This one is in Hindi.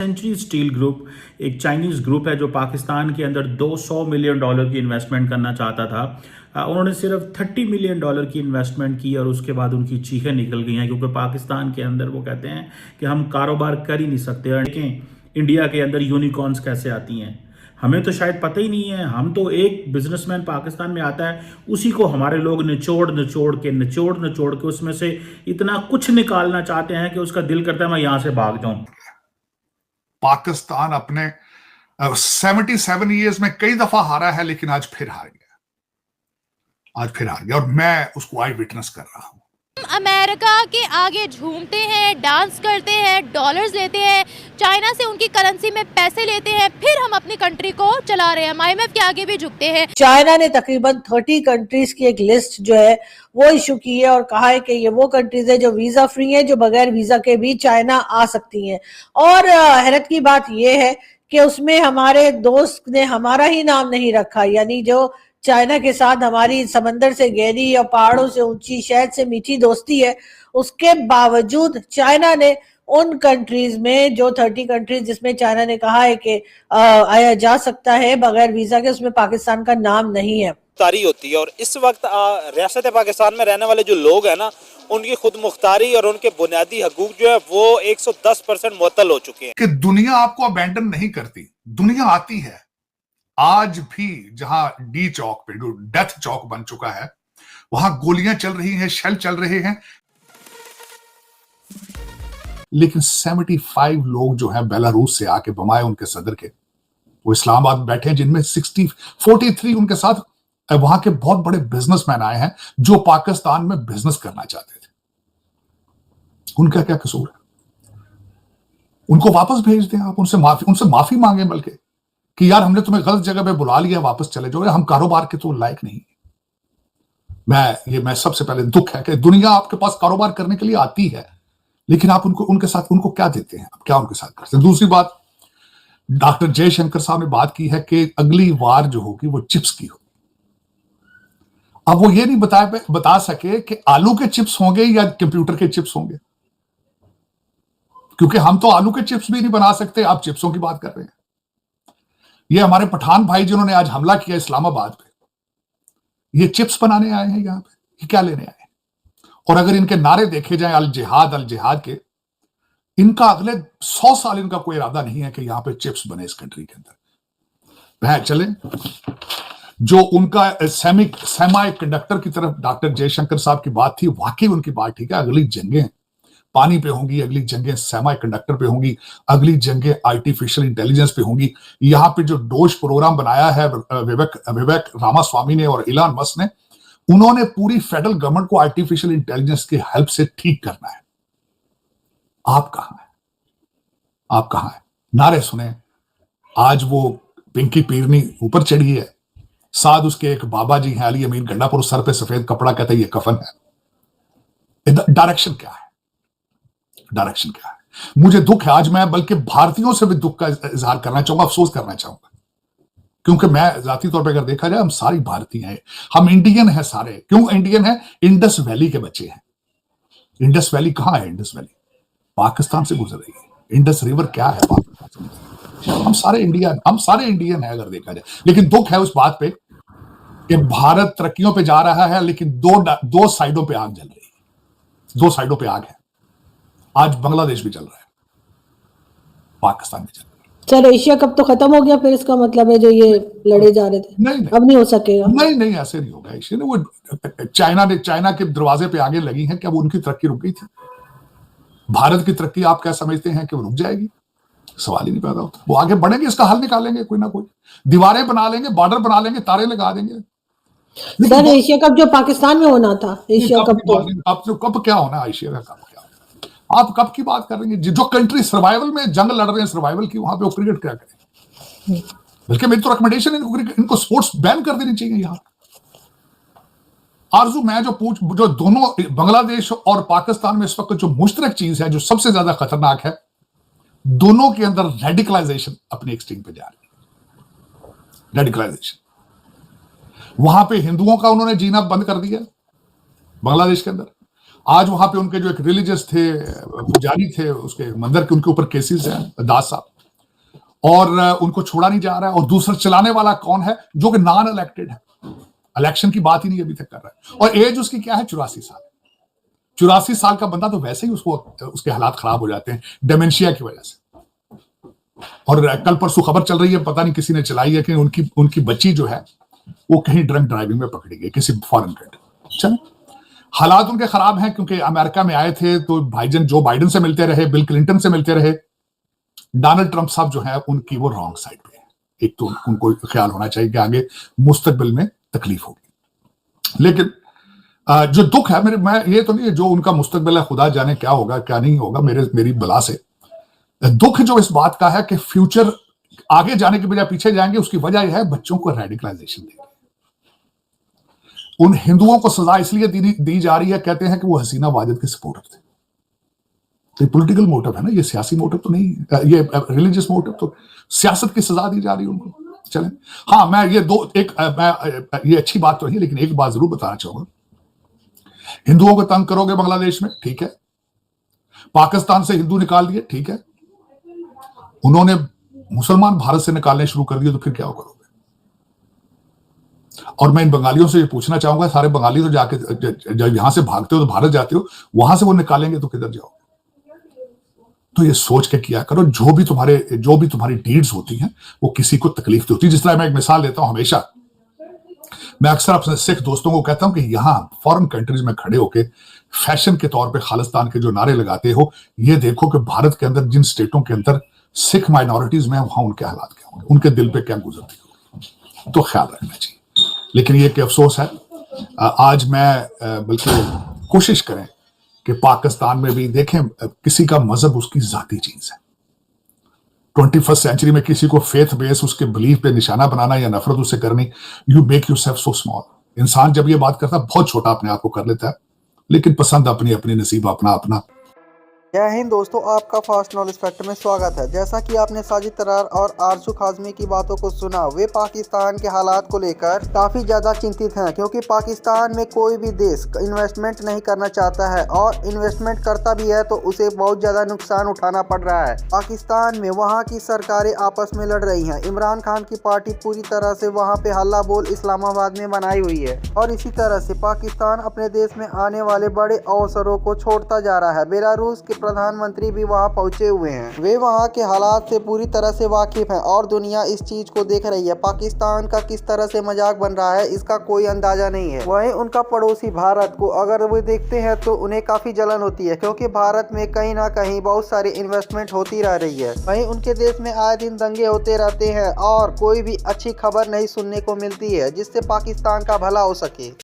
सेंचुरी स्टील ग्रुप एक चाइनीज़ ग्रुप है जो पाकिस्तान के अंदर $200 मिलियन की इन्वेस्टमेंट करना चाहता था। उन्होंने सिर्फ $30 मिलियन की इन्वेस्टमेंट की और उसके बाद उनकी चीखें निकल गई हैं, क्योंकि पाकिस्तान के अंदर वो कहते हैं कि हम कारोबार कर ही नहीं सकते। और देखें इंडिया के अंदर यूनिकॉर्न्स कैसे आती हैं, हमें तो शायद पता ही नहीं है। हम तो एक बिजनेसमैन पाकिस्तान में आता है, उसी को हमारे लोग निचोड़ के उसमें से इतना कुछ निकालना चाहते हैं कि उसका दिल करता है मैं यहां से भाग जाऊं। पाकिस्तान अपने 77 ईयर्स में कई दफा हारा है, लेकिन आज फिर हार गया और मैं उसको आई विटनेस कर रहा हूं। अमेरिका के आगे झूमते हैं, डांस करते हैं, डॉलर्स लेते हैं, चाइना से उनकी करेंसी में पैसे लेते हैं, फिर हम अपनी कंट्री को चला रहे हैं, IMF के आगे भी झुकते हैं। चाइना ने तकरीबन 30 कंट्रीज की एक लिस्ट जो है वो इशू की है और कहा है कि ये वो कंट्रीज है जो वीजा फ्री है, जो बगैर वीजा के भी चाइना आ सकती हैं। और हैरत की बात ये है कि उसमें हमारे दोस्त ने हमारा ही नाम नहीं रखा, यानी जो चाइना के साथ हमारी समंदर से गहरी और पहाड़ों से ऊंची, शहद से मीठी दोस्ती है, उसके बावजूद चाइना ने उन कंट्रीज में जो 30 कंट्रीज जिसमें चाइना ने कहा है कि आया जा सकता है बगैर वीजा के, उसमें पाकिस्तान का नाम नहीं है। मुख्तारी होती है और इस वक्त रियासत पाकिस्तान में रहने वाले जो लोग हैं ना, उनकी खुद मुख्तारी और उनके बुनियादी हकूक जो है वो 110% मुअत्तल हो चुके हैं। कि दुनिया आपको अबैंडन नहीं करती, दुनिया आती है। आज भी जहां डी चौक पे जो डेथ चौक बन चुका है, वहां गोलियां चल रही हैं, शेल चल रहे हैं, लेकिन 75 लोग जो हैं बेलारूस से आके बमाए उनके सदर के, वो इस्लामाबाद बैठे हैं, जिनमें 43 उनके साथ वहां के बहुत बड़े बिजनेसमैन आए हैं जो पाकिस्तान में बिजनेस करना चाहते थे। उनका क्या कसूर है? उनको वापस भेज दें आप, उनसे माफी मांगे, बल्कि कि यार हमने तुम्हें गलत जगह पे बुला लिया, वापस चले जाओ, हम कारोबार के तो लायक नहीं। मैं सबसे पहले दुख है कि दुनिया आपके पास कारोबार करने के लिए आती है, लेकिन आप उनको क्या देते हैं, आप क्या उनके साथ करते हैं। दूसरी बात, डॉक्टर जयशंकर साहब ने बात की है कि अगली वार जो होगी वो चिप्स की होगी। अब वो ये नहीं बता सके कि आलू के चिप्स होंगे या कंप्यूटर के चिप्स होंगे, क्योंकि हम तो आलू के चिप्स भी नहीं बना सकते, आप चिप्सों की बात कर रहे हैं। ये हमारे पठान भाई जिन्होंने आज हमला किया इस्लामाबाद पे, ये चिप्स बनाने आए हैं यहां पे, ये क्या लेने आए हैं? और अगर इनके नारे देखे जाएं अल जिहाद के, इनका अगले 100 साल इनका कोई इरादा नहीं है कि यहां पे चिप्स बने इस कंट्री के अंदर। वह चले जो उनका सेमी कंडक्टर की तरफ डॉक्टर जयशंकर साहब की बात थी, वाकई उनकी बात ठीक है। अगली जंगें पानी पे होंगी, अगली जंगें सेमी कंडक्टर पे होंगी, अगली जंगें आर्टिफिशियल इंटेलिजेंस पे होंगी। यहां पे जो डोज प्रोग्राम बनाया है विवेक रामास्वामी ने और इलान मस्क ने, उन्होंने पूरी फेडरल गवर्नमेंट को आर्टिफिशियल इंटेलिजेंस की हेल्प से ठीक करना है। आप कहां है? नारे सुने। आज वो पिंकी पीरनी ऊपर चढ़ी है, साथ उसके एक बाबा जी हैं अली अमीन गंडापुर, सर पे सफेद कपड़ा, कहते हैं ये कफन है। डायरेक्शन क्या है? मुझे दुख है आज, मैं बल्कि भारतीयों से भी दुख का इजहार करना चाहूंगा, अफसोस करना चाहूंगा, क्योंकि मैं जाती तौर पर अगर देखा जाए हम सारी भारतीय हैं, हम इंडियन हैं सारे। क्यों इंडियन हैं? इंडस वैली के बच्चे हैं। इंडस वैली कहां है? इंडस वैली पाकिस्तान से गुजर रही है। इंडस रिवर क्या है? पाकिस्तान से गुजर रही है। हम सारे इंडियन हैं अगर देखा जाए। लेकिन दुख है उस बात पे कि भारत तरक्कियों पे जा रहा है, लेकिन दो साइडों पे आग जल रही है, 2 साइडों पे आग है। आज बांग्लादेश भी चल रहा है, पाकिस्तान भी चल रहा है। चलो एशिया कप तो खत्म हो गया, फिर इसका मतलब है जो ये लड़े जा रहे थे नहीं, अब नहीं हो सकेगा। नहीं ऐसे नहीं होगा। एशिया ने वो चाइना के दरवाजे पे आगे लगी है, क्या वो उनकी तरक्की रुक गई थी? भारत की तरक्की आप क्या समझते हैं कि वो रुक जाएगी? सवाल ही नहीं पैदा होता। वो आगे बढ़ेंगे, इसका हल निकालेंगे, कोई ना कोई दीवारें बना लेंगे, बॉर्डर बना लेंगे, तारे लगा देंगे। सर एशिया कप जो पाकिस्तान में होना था, एशिया कप तो कब क्या होना? एशिया का कप क्या होना? आप कब की बात कर रहे हैं? जो कंट्री सर्वाइवल में जंग लड़ रहे हैं सर्वाइवल की, वहां पे वो क्रिकेट क्या करें? बल्कि मेरी तो रिकमेंडेशन है इनको स्पोर्ट्स बैन कर देनी चाहिए यहां। आरजू मैं जो दोनों बांग्लादेश और पाकिस्तान में इस वक्त जो मुश्तरक चीज है, जो सबसे ज्यादा खतरनाक है, दोनों के अंदर रेडिकलाइजेशन अपनी एक्सट्रीम पे जा रही है। रेडिकलाइजेशन, वहां पे हिंदुओं का उन्होंने जीना बंद कर दिया बांग्लादेश के अंदर, आज वहां पे उनके जो एक रिलीजियस थे, पुजारी थे उसके मंदिर के, उनके ऊपर केसेस हैं, दास साहब, और उनको छोड़ा नहीं जा रहा है। और दूसरा चलाने वाला कौन है, जो कि नॉन इलेक्टेड है, इलेक्शन की बात ही नहीं अभी तक कर रहा है। और एज उसकी क्या है, 84 साल। 84 साल का बंदा तो वैसे ही उसको उसके हालात खराब हो जाते हैं डेमेंशिया की वजह से। और कल परसों खबर चल रही है, पता नहीं किसी ने चलाई है कि उनकी बच्ची जो है वो कहीं ड्रंक ड्राइविंग में पकड़ी गई किसी फॉरेन कंट्री। चलो, हालात उनके खराब हैं क्योंकि अमेरिका में आए थे तो भाईजान जो बाइडेन से मिलते रहे, बिल क्लिंटन से मिलते रहे। डोनाल्ड ट्रंप साहब जो है उनकी वो रॉन्ग साइड पे है। एक तो उनको ख्याल होना चाहिए कि आगे मुस्तकबिल में तकलीफ होगी। लेकिन जो दुख है मैं ये तो नहीं है जो उनका मुस्तकबिल है, खुदा जाने क्या होगा क्या नहीं होगा मेरी बला से। दुख जो इस बात का है कि फ्यूचर आगे जाने के बजाय पीछे जाएंगे। उसकी वजह यह है बच्चों को रेडिकलाइजेशन देंगे। उन हिंदुओं को सजा इसलिए दी जा रही है, कहते हैं कि वो हसीना वाजिद के सपोर्टर थे। तो ये पॉलिटिकल मोटिव है ना, ये सियासी मोटिव तो नहीं, ये रिलीजियस मोटिव। तो सियासत की सजा दी जा रही है उनको। चलें, हाँ, मैं ये अच्छी बात तो नहीं, लेकिन एक बात जरूर बताना चाहूंगा। हिंदुओं को तंग करोगे बांग्लादेश में, ठीक है। पाकिस्तान से हिंदू निकाल दिए, ठीक है। उन्होंने मुसलमान भारत से निकालने शुरू कर दिए, तो फिर क्या करोगे? और मैं इन बंगालियों से ये पूछना चाहूंगा, सारे बंगाली तो जाके जब यहां से भागते हो तो भारत जाते हो, वहां से वो निकालेंगे तो किधर जाओगे? तो ये सोच के किया करो। जो भी तुम्हारी डीड्स होती हैं वो किसी को तकलीफ होती है। जिस तरह मैं एक मिसाल देता हूं हमेशा, मैं अक्सर अपने सिख दोस्तों को कहता हूं कि यहां फॉरेन कंट्रीज में खड़े होके फैशन के तौर पे खालिस्तान के जो नारे लगाते हो, ये देखो कि भारत के अंदर जिन स्टेटों के अंदर सिख माइनॉरिटीज में वहां उनके हालात क्या होंगे, उनके दिल पे क्या गुजरती होगी। तो ख्याल रखना चाहिए। लेकिन ये कि अफसोस है, आज मैं बल्कि कोशिश करें कि पाकिस्तान में भी देखें, किसी का मजहब उसकी जाती चीज है। 21st सेंचुरी में किसी को फेथ बेस उसके बिलीफ पे निशाना बनाना या नफरत उससे करनी, you make yourself so small. इंसान जब ये बात करता है बहुत छोटा अपने आप को कर लेता है, लेकिन पसंद अपनी अपनी, नसीब अपना अपना। जय हिंद दोस्तों, आपका फास्ट नॉलेज फैक्टर में स्वागत है। जैसा कि आपने साजिद तरार और आरजू खाजमी की बातों को सुना, वे पाकिस्तान के हालात को लेकर काफ़ी ज़्यादा चिंतित हैं, क्योंकि पाकिस्तान में कोई भी देश इन्वेस्टमेंट नहीं करना चाहता है, और इन्वेस्टमेंट करता भी है तो उसे बहुत ज़्यादा नुकसान उठाना पड़ रहा है। पाकिस्तान में वहाँ की सरकारें आपस में लड़ रही हैं। इमरान खान की पार्टी पूरी तरह से वहाँ पे हल्ला बोल इस्लामाबाद में बनाई हुई है, और इसी तरह से पाकिस्तान अपने देश में आने वाले बड़े अवसरों को छोड़ता जा रहा है। बेलारूस के प्रधानमंत्री भी वहां पहुंचे हुए हैं। वे वहां के हालात से पूरी तरह से वाकिफ हैं, और दुनिया इस चीज को देख रही है। पाकिस्तान का किस तरह से मजाक बन रहा है, इसका कोई अंदाजा नहीं है। वहीं उनका पड़ोसी भारत को अगर वो देखते हैं तो उन्हें काफी जलन होती है, क्योंकि भारत में कहीं ना कहीं बहुत सारी इन्वेस्टमेंट होती रह रही है। वहीं उनके देश में आए दिन दंगे होते रहते हैं, और कोई भी अच्छी खबर नहीं सुनने को मिलती है जिससे पाकिस्तान का भला हो सके।